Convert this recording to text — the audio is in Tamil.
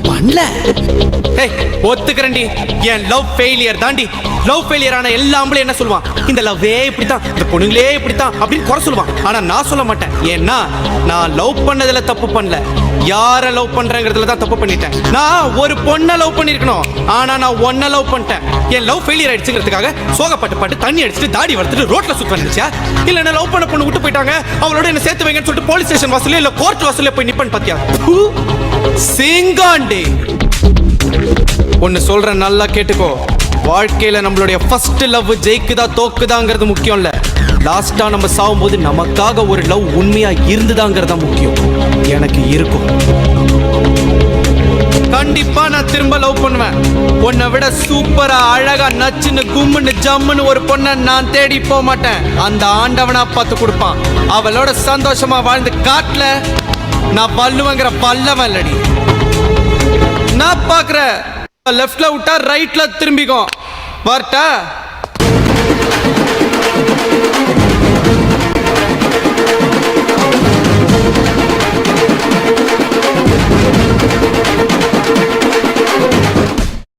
பண்ணல. ஏய் ஒத்துக்கறேன்டி, என் லவ் ஃபெயிலியர் தாண்டி. லவ் ஃபெயிலியர் ஆன எல்லா ஆம்பளையும் என்ன சொல்லுவான், இந்த லவ்வே இப்படித்தான், இந்த பொண்ணுங்களே இப்படித்தான் அப்படின்னு குறை சொல்லுவான். ஆனா நான் சொல்ல மாட்டேன். ஏன்னா நான் லவ் பண்ணதுல தப்பு பண்ணல, யார லவ் பண்றேங்கிறதுல தான் தப்பு பண்ணிட்டேன். நான் ஒரு பொண்ணை லவ் பண்ணிருக்கணும், ஆனா நான் ஒன்ன லவ் பண்ணிட்டேன். என் லவ் ஃபெயிலியர் ஆயிடுச்சுங்கிறதுக்காக சோகப்பட்டு பாட்டு தண்ணி அடிச்சுட்டு தாடி வளர்த்துட்டு ரோட்ல சுத்த வந்துச்சா, இல்ல என்ன லவ் பண்ண பொண்ணு விட்டு போயிட்டாங்க அவளோட என்ன சேர்த்து வைங்கன்னு சொல்லிட்டு போலீஸ் ஸ்டேஷன் வாசல்ல இல்ல கோர்ட் வாசல்ல போய் நிப்பன் பாத்தியா? சிங்காண்டி ஒன்னு சொல்றேன், நல்லா கேட்டுக்கோ. வாழ்க்கையில நம்மளுடைய ஃபர்ஸ்ட் லவ் ஜெயிக்குதா தோக்குதாங்கிறது முக்கியம் இல்ல, லாஸ்டா நம்ம சாகும்போது நமக்காக ஒரு லவ் உண்மையா இருந்துதாங்கிறதா முக்கியம். எனக்கு இருக்கும். கண்டிப்பா நான் திரும்ப லவ் பண்ணுவேன். உன்னை விட சூப்பரா அழகா நச்சுன்னு கும்முன்னு ஜம்முன்னு ஒரு பொண்ணை நான் தேடி போக மாட்டேன். அந்த ஆண்டவனா பார்த்து கொடுப்பான். அவளோட சந்தோஷமா வாழ்ந்து காட்டல நான் பல்லுவங்கிற பல்லவன் இல்லடி. நான் பாக்குற லெஃப்ட்ல விட்டா ரைட்ல திரும்பிக்கும். வரட்டா?